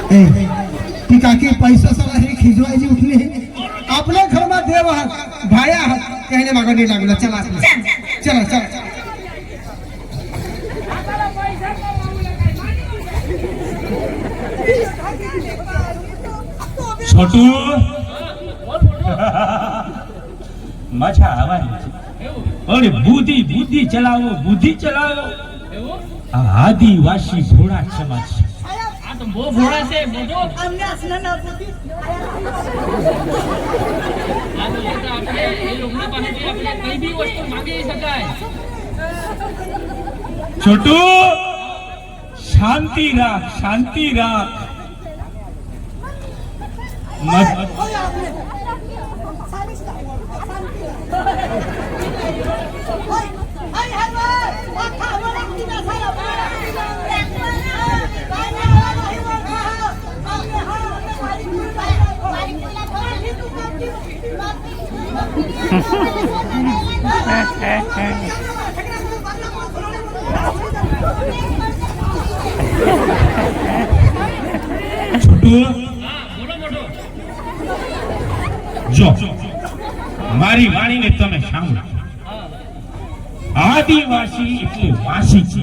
ती काकी पैसा सला हे खिजवायची उठली आपल्या घरमा देव आहात भाया आहात त्याने मागे नाही लागलं चला चला चला छोटू मजा આવવાની અરે બુદ્ધિ ચલાવો આદિવાસી ભોળા સમાજ આ તો બહુ ભોળા છે બોજો અમને આસના ના પૂછી આ તો આપણે એ લોકોના પાસેથી આપણે કઈ બી વસ્તુ માંગી શકાય છોટુ શાંતિ રાખ જો મારી વાણીને તમે સાંભળો આદિવાસી એટલે વાસી છે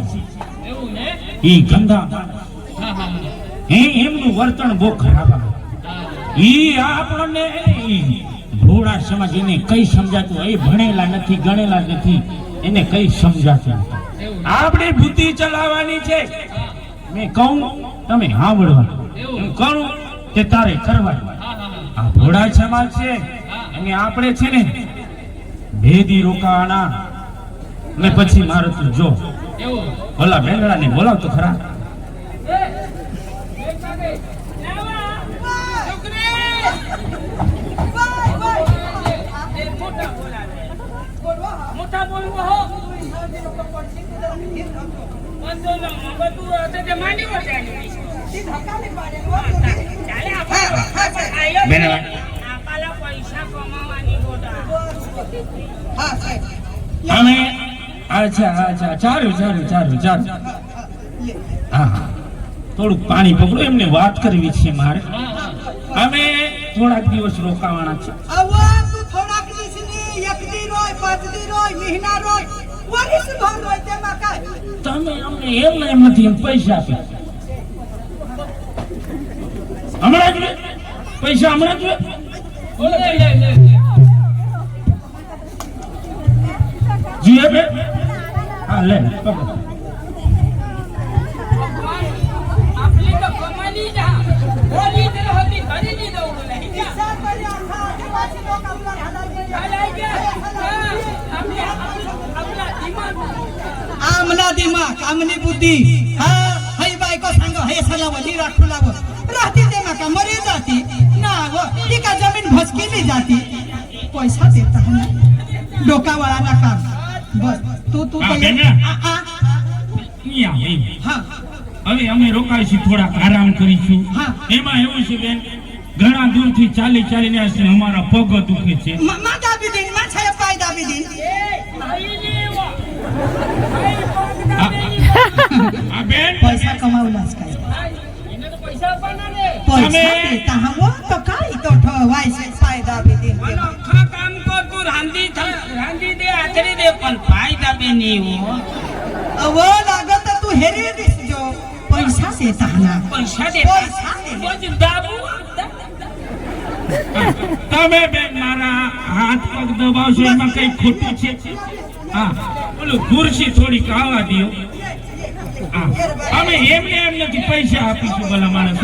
એવું ને ઈ ગંદા એમનું વર્તન બહુ ખરાબ ઈ આપણને ભોળા સમાજ એને કઈ સમજાતું એ ભણેલા નથી ગણેલા નથી એને કઈ સમજાતું આપણે બુદ્ધિ ચલાવવાની છે મેં કહું તમે સાંભળવાનું હું કરું તે તારે કરવાનું આ ભોળા સમાજ છે અને આપણે છે ને ભેદી રોકાવાના ને પછી મારે તું જો ઓલા બેંગડા ને બોલાવ તો ખરા મોટા બોલવો હો અમે અચ્છા ચારું હા થોડુંક પાણી પકડો એમને વાત કરવી છે મારે અમે થોડાક દિવસ રોકાવાના છે થોડાક દિવસ ની એક દી રોય 5 દી રોય મહિના રોય વર્ષ ભર રોય તેમાં કાઈ તમે અમને એમ નથી એમ પૈસા આપી હમણાં જ પૈસા હમણાં જ જી હે બે હા લે પકડો આપલી તો કમાલી જા બોલી દે હોતી ખરીદી દઉં બોલે હિસાબ કરી આખા આદિવાસી લોક આપણા હાલાઈ ગયા આપલા દિમાગ આમના દિમાગ આમની બુદ્ધિ હા હઈ બાઈકો સંગ હે સલાવ લીરાઠું લાવો રાતી તેમાં કા મરી જાતી ના वो ટીકા જમીન ભસકેલી જાતી પૈસા દેતા હે ડોકાવાળા ના કામ બસ તું હા હવે અમે રોકાઈશું થોડાક આરામ કરીશું એમાં એવું છે બેન ઘણા દૂરથી ચાલીને આવીને અમારા પગ દુખે છે માં દાબી દીન માં છાયા પાય દાબી દીન આ બેન પૈસા કમાવલાસ કાઈ એને તો પૈસા આપવાના ને પૈસા દેતા હવો તો કાઈ તો ઠવાય છે પાય દાબી દીન અનોખા કામ કર તું રાંધી દે આચરી દે પણ ફાયદા બે નહીં હો અવો લાગત તું હેરી દીસ જો પૈસા દેતા ના પૈસા દે બોજ દાબુ તમે બેન મારા હાથ પગ દબાવશો એમાં કઈ ખોટું છે હા બોલો ખુરશી થોડી કાવા દો અમે એમને એમ નથી પૈસા આપીશું ભલા માણસ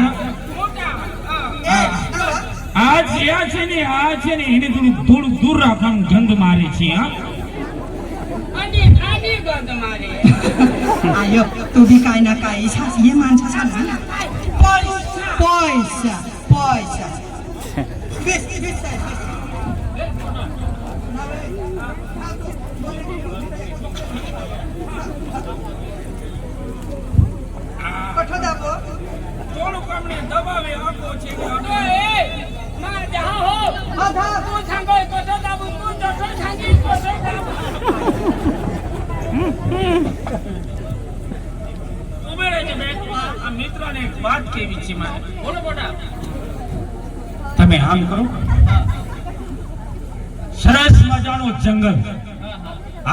આ છે ને એને થોડું દૂર રાખવાનું ગંધ મારે છે હા આડી ગંધ મારે આયો તું બી કાઈ ના કાઈ સાસી માણસા સાલા પૈસા બેસ કઠો દાબો થોડું કમને દબાવે આપો છે એ માં જા હો આધા તું સંગો કોઠો દાબુ તું જઠો સંગી કોઠો દાબુ ઉમેરે છે બે આ મિત્રને એક વાત કેવી છે મારે બોલો આમ કરો, સરસ મજાનો જંગલ,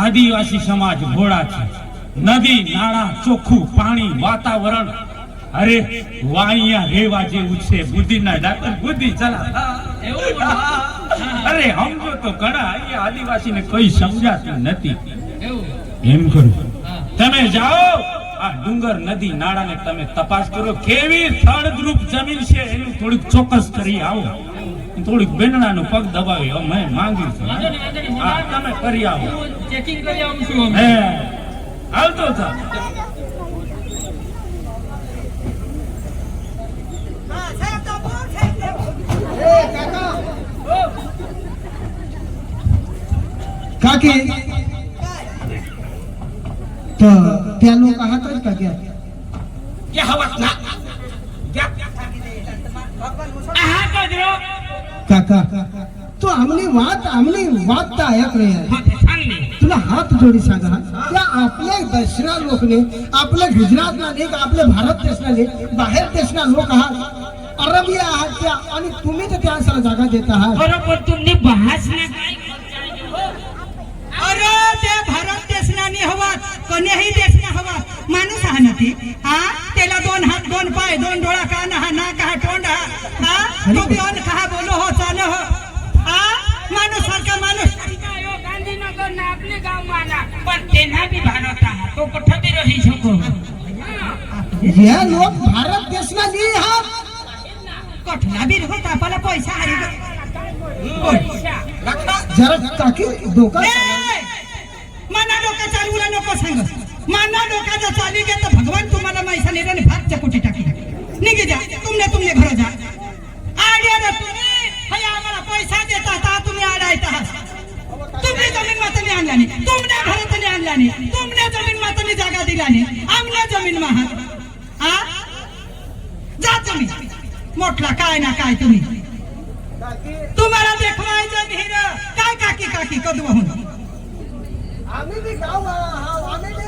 આદિવાસી સમાજ ભોળા છે, નદી નાળા, ચોખ્ખું પાણી, વાતાવરણ. અરે વાણિયા રેવા જેવું છે. બુદ્ધિના દાતા બુદ્ધિ ચલા. અરે સમજો તો ઘણા અહીંયા આદિવાસીને કઈ સમજાતું નથી. એમ કરું, તમે જાઓ આ ડુંગર નદી નાળાને તમે તપાસ કરો, કેવી ફળદ્રુપ જમીન છે એનું થોડીક ચોક્કસ કરી આવો. થોડીક બેનડાનું પગ દબાવી મેં માંગ્યું છે. હા, તમે કરી આવો. ચેકિંગ કરી આવું છું. હે આવતો થા. હા, સાહેબ તો બોલ, સાહેબ તો બોલ. કાકી તો ત્યાં લોકો હાથ જ કાક્યા. કે હવા ના આહા કદરો કાકા તો આમની વાત તા ऐक रे यार. सांगली तुला हात जोडी सांगा त्या आपल्या दसरा लोकने आपल्या गुजरातला नाही का आपल्या भारत देशला नाही बाहेर देशना लोक आहात, अरबिया आहात त्या, आणि तुम्ही तर त्या जागा देत आहात. बरोबर तुम्ही भाषण काय अरे ते भारत देशना नाही हवा, कोणीही देशना हवा. माणूस हा नती, हा त्याला 2 हात 2 पाय 2 डोळा, कान हा, नाक हा, तोंड हा, हा तो बी अन कहा बोलो हो चालो हो. हा माणूस सारखा माणूस. गांधीनगर ना आपले गाव माना पण तेना बी भारत आहात, तो कुठं बी रही શકો. या लोक भारत देशना नाही आहात. कोठला बी होता आपला पैसा हरी जरा काकी डोका माना डोका चालवला नको सांग. माना डोका चाली गे तर भगवान तुम्हाला मैसा नेराने भात चकुटी टाकी. निघे जा, तुमने घर जा. आड्या ना तुम्ही हे आम्हाला पैसा देता आता तुम्ही आडायता आहात. तुम्ही जमीन मातनी आणला नाही, तुमने घरातनी आणला नाही, तुमने जमीन मातनी जागा दिला नाही, आमने जमीन माहात. हा जा तुम्ही मोठला काय ना काय तुम्ही तुम्हाला देखवायचं धीर काय काकी काकी कदवहून. आम्ही बी गाव आहात, आम्ही बी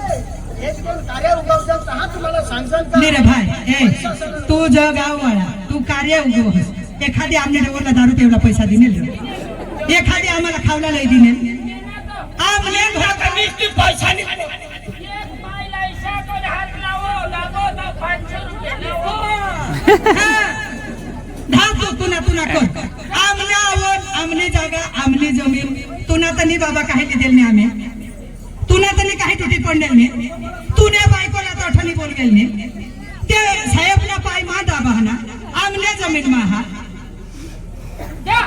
एक दोन कार्य उगवतात आहात. तुम्हाला सांगसान का नीरे भाई ए तू ज गाववाळा तू कार्य उगवस. एखादी आमने डेवरला दारू तेवढा पैसा दिनेल, एखादी आम्हाला खावला लई दिनेल. आमने घरात नुसती पैसा नाही. एक बाईला इशाकोन हात लावो, दाबो दा 500 रुपये लावो. धावतो तुना कर. आमने आवड, आमने जागा, आमने जमीन. तुना तनी बाबा काही दिलेल नाही आम्ही. तुना तनी काही तुटी पडलेल नाही. तुने बायकोला तोठणी बोल गेल नाही. ते साहेबला पाय मा दाबाना, आमने जमीन मा हा. द्या.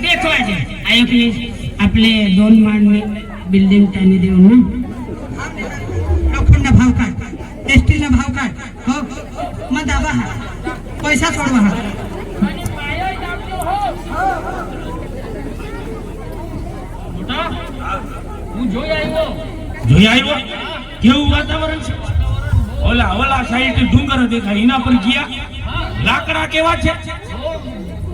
देखवायचे ऐकले आपले 2 माळणी बिल्डिंग त्यांनी देऊन ना लोखंड भाव काढ, एसटी न भाव काढ. हो मग दाबा हा, पैसा सोडवा हा. હું જોઈ આવ્યો. કેવું વાતાવરણ છે. ઓલા સાઈડ ડુંગર દેખાય એના પર ગયા. લાકડા કેવા છે.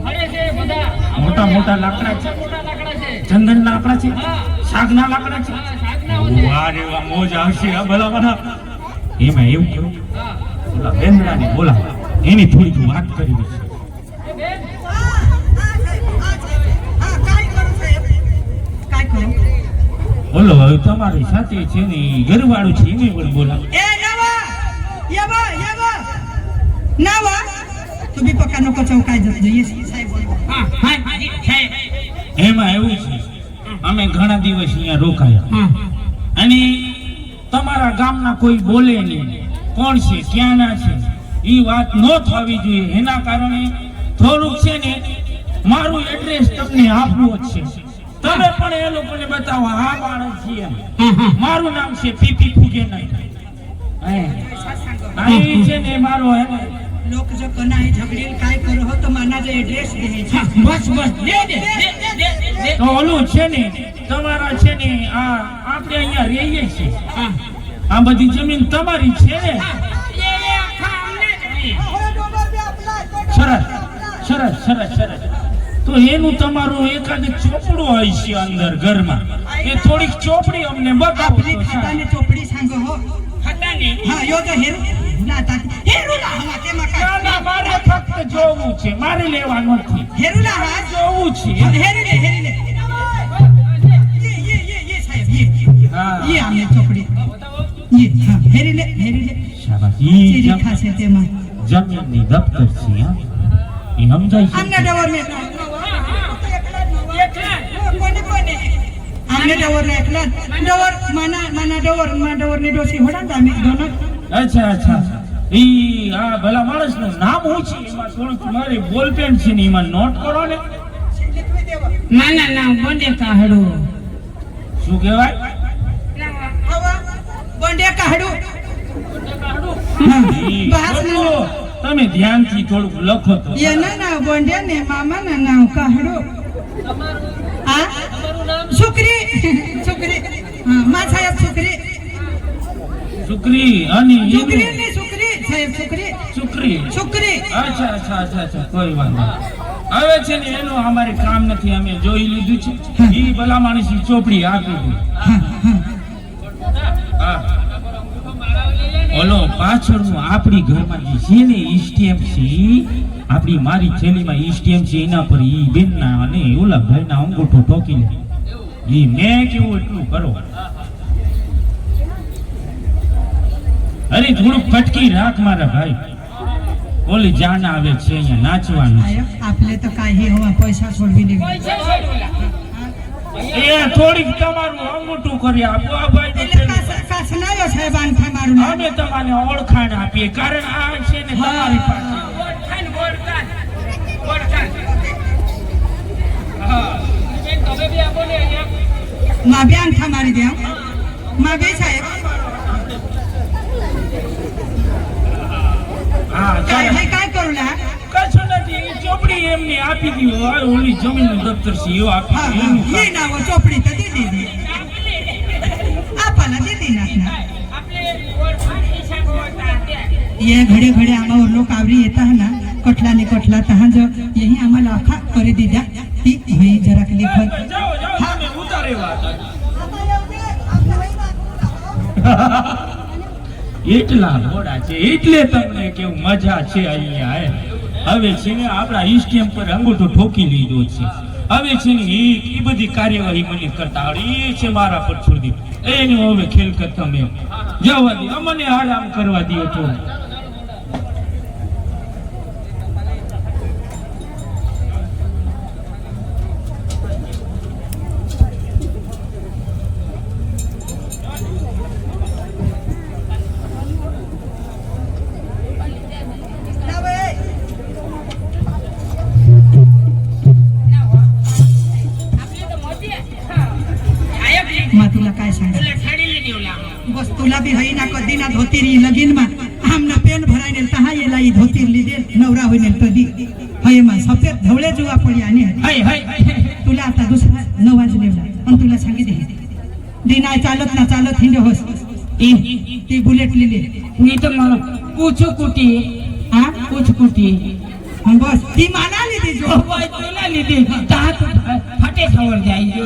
અરે છે બધા મોટા મોટા લાકડા છે. મોટા લાકડા છે. ચંદન લાકડા છે, હા. સાગના લાકડા છે. સાગના વાહ રે વાહ, મોજ આવશે આ ભલા. એમાં એવું કેવું ઓલા બેનડાને બોલાવો, એની થોડીક વાત કરી છે. काय करू બોલો હવે તમારી સાથે છે ને ઘરવાળું છે એને પણ બોલાવો. ए नावा नावा तुम्ही पक्का नको चौकाय जत જોઈએ સાહેબ. હા હા હાજી સાહેબ. એમાં એવું છે અમે ઘણા દિવસ અહીંયા રોકાયા હા અને તમારા ગામના કોઈ બોલે નહીં, કોણ છે ક્યાંના છે એ વાત ન થવી જોઈએ. એના કારણે થોડુંક છે ને મારું એડ્રેસ તમને આપવું જ છે. તમે પણ એ લોકોને બતાવો આ બાળક છે એમ. મારું નામ છે પીપી ફૂગે નહીં. છે ને મારો હે ને लोक जो कना है झगड़ेल काय करो हो तो माना जो एड्रेस दे છે. બસ દે દે દે. તો ઓલું છે ને તમારા છે ને આ આપણે અહીંયા રહીએ છીએ, હા આ બધી જમીન તમારી છે ને. એ આખા અમને જ નહીં. સરસ. તો એનું તમારું એકાદ ચોપડું હોય છે અંદર ઘરમાં, એ થોડીક ચોપડી અમને બતાવો आपली તો સારું. ખાતાની ચોપડી सांगो हो. ખાતાની નહીં હા યો તો હેરુ લાતા હેરુલા હા તેમાં ના કાંઈ ના મારે ફક્ત જોવું છે મારે લેવાનું નથી હેરુલા હા જોવું છે હેરી લે યે સાહેબ હા. યે આમને ચોપડી યે હા હેરી લે શાબાશ ચીરી ઈ ખાશે તેમાં જમીનની દફતર છે હા એ સમજાય છે આમને ડવર ને આમને ડવર ને એકલા ડવર માના ડવર ને ડોસી હોડા તામે દોનો અચ્છા અચ્છા ઈ આ ભલા માણસ નું નામ હું છે એમાં થોડુંક મારી બોલપેન છે ને એમાં નોટ કરો ને માના નામ બોંડે કાહડો શું કહેવાય હવા બોંડે કાહડું ઈ બહાર બોલો, તમે ધ્યાનથી થોડુંક લખો તો એના નામ બોંડે ને મામાના નામ કાહડું હા શુક્રી હા માં સાહેબ શુક્રી શુક્રી અને શુક્રી ને શુક્રી સાહેબ શુક્રી અચ્છા અચ્છા અચ્છા અચ્છા કોઈ વાંધો નહીં. હવે છે ને એનું અમારે કામ નથી અમે જોઈ લીધું છે ઈ ભલા માણસની ચોપડી આપી દીધી હા ઓલો પાછળનું આપણી ઘરમાં જે છે ને ઈ સ્ટેમ્પ છે આપણી મારી થેલીમાં ઈ સ્ટેમ્પ છે એના પર ઈ બેનના અને ઓલા ભાઈના અંગૂઠો ઠોકી લે ઈ મેં કેવું એટલું કરો અરે થોડુંક કટકી રાખ મારા ભાઈ ઓલી જાન આવે છે અહીંયા નાચવાનું છે. આયો આપણે તો કાહી હવા પૈસા છોડવી દેવી એ થોડીક તમારું અંગૂઠું કરી આપો આ ભાઈ એટલે કાસનાયો સાહેબ આન મારું નામ અમે તમને ઓળખાણ આપીએ કારણ આ છે ને તમારી પાસે માં બે અંગઠા મારી દે માં બે સાહેબ હા ચાલો. કાઈ કરું ના કશું નથી એ ચોપડી એમને આપી દીધું આ ઓલી જમીનનું દફતર છે એવો આપી હા દીધું. એનું યે ના વો ચોપડી તો દીધી દી આપણા દીધી નાખના ये घड़े घड़े आमा और लोग आवरी येता है ना कटला ने कटला तहां जो यही आम्हाला आखा કરી દીધા ती भाई जरा के लिखत જાઓ જાઓ તમે ઉતારે વાત એટલા મોડા છે એટલે તમને કેવું મજા છે અહીંયા હવે છે ને આપણા ઈસ્ટેમ પર અંગૂઠો ઠોકી લીધો છે હવે છે ને એ બધી કાર્યવાહી મને કરતા આવડે એ છે મારા પર છોડી એનું હવે ખેલ કરતા મેં જવા દે અમને આરામ કરવા દે થોડું માં તુલા काय सांगा बस तुला बी हई ना कधी ना धोतीरी लगीन मा आमना पेन भरायने तहा येला ई धोतीर લીધે નવરા હોઈને કદી હઈ માં સફેદ ધવળે જોવા પડ્યા ને હાય હાય तुला आता दुसरा नवाज लेवला पण तुला सांगितले दिना चालत हिंडे होस ती बुलेट लिहिले ની તો મને પૂછું કુટી હા પૂછ કુટી અને બસ ती માના લીધી જો ભાઈ પેલા લીધી તા તો ફટે ખબર જાય જો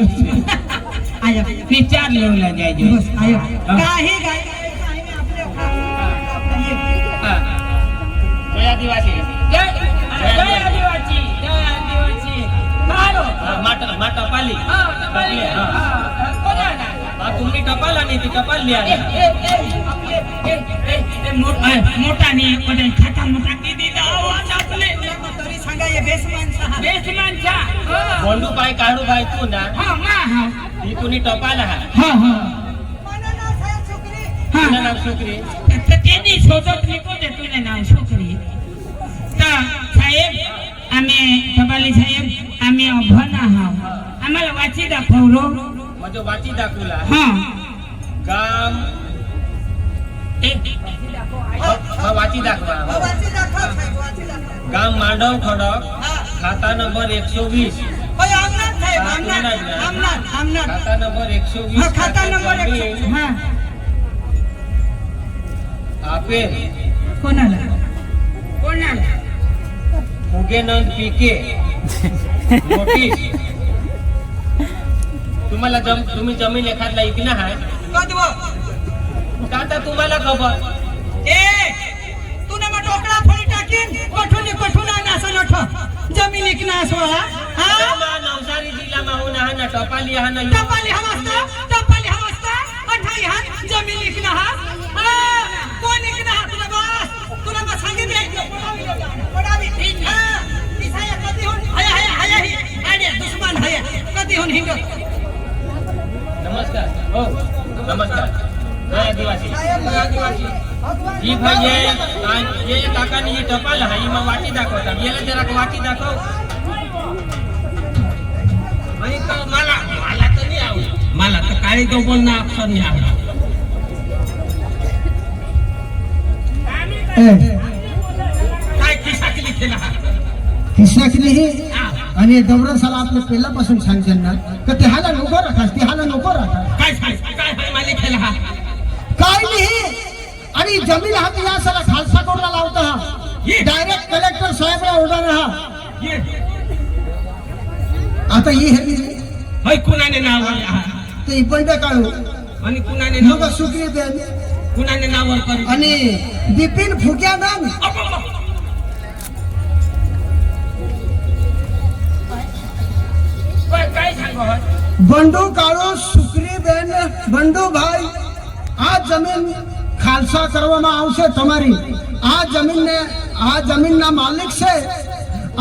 આયો ને ચાર લેવલા જાય જો બસ આયો કાહી ગાય જય આદિવાસી જય આદિવાસી હાલો માટા પાલી હા તમારી કોના ના આ તુમની ટપાલ આની તી ટપાલ લે આની મોટા ની બધા ખાતા મોટા દીદી આવાજ આપલે તરી सांगाय बेसमान सहा બેસમાન છા બોંડુ ભાઈ કાળુ ભાઈ તું ના હા માં હા ઈ તુની ટપાલ હા હા હા માના સાહેબ છોકરી એના નામ છોકરી તો તેની શોધક નીકો દે તુને નામ છોકરી તા સાહેબ અમે તબાલી સાહેબ અમે અભના હા આમાલા વાંચી દાખવરો મજો વાંચી દાખુલા હા ગામ હા વાંચી દાખવા વાંચી દાખવ સાહેબ વાંચી દાખવ ગામ માંડવ ખડક ખાતા નંબર 120 ઓય આમનાથ સાહેબ આમનાથ ખાતા નંબર 120 હા ખાતા નંબર 100 હા આપેલ कोणाला કોના फुगेनंद पीके नोटीस तुम्ही जमीन एखादला ऐकलं हाय कदव आता तुम्हाला खबर ए तूने मग टोकळा फोडी टाकीन पठून आण असं नठ जमीन इकना असवा हा नवसारी जिल्हा होऊन हा ना टपाली हा ना टपाली हवासता अठाई हा जमीन इकना हा कोण इकना हा तुला बस सांगितले पडावी हा इसाया कधी होऊन हाया ही आडे दुश्मन हाया कधी होऊन हिंग नमस्कार हो नमस्कार जय आदिवासी ही भाई ये काकानी ही टपाल हा ही मग वाटी दाखवता याला जरा वाटी दाखव आणि तर मला तर नाही आवडत मला तर काळी तो बोलणं अक्षर नाही आवडत काय खिसाकली केला खिसकली ही आणि डवरा साला आपल्या पहिल्यापासून सांगते ना तर ते हाला नको राखास ते हाला नको राखा काय मालिक केला हा काय नाही आणि जमीन हा या साला खालसा कोणला लावता हा डायरेक्ट कलेक्टर साहेबला ऑर्डर हा ये आता ही हे होय कुणाने नाव ते पण काढू आणि कुणाने लोक सुखी देन कुणाने नावर करू आणि बिपिन फुग्यानंद काय सांगू बंडू काळू सुखरीबेन बंडू भाई આ જમીન ખાલસા કરવામાં આવશે તમારી આ જમીનના માલિક છે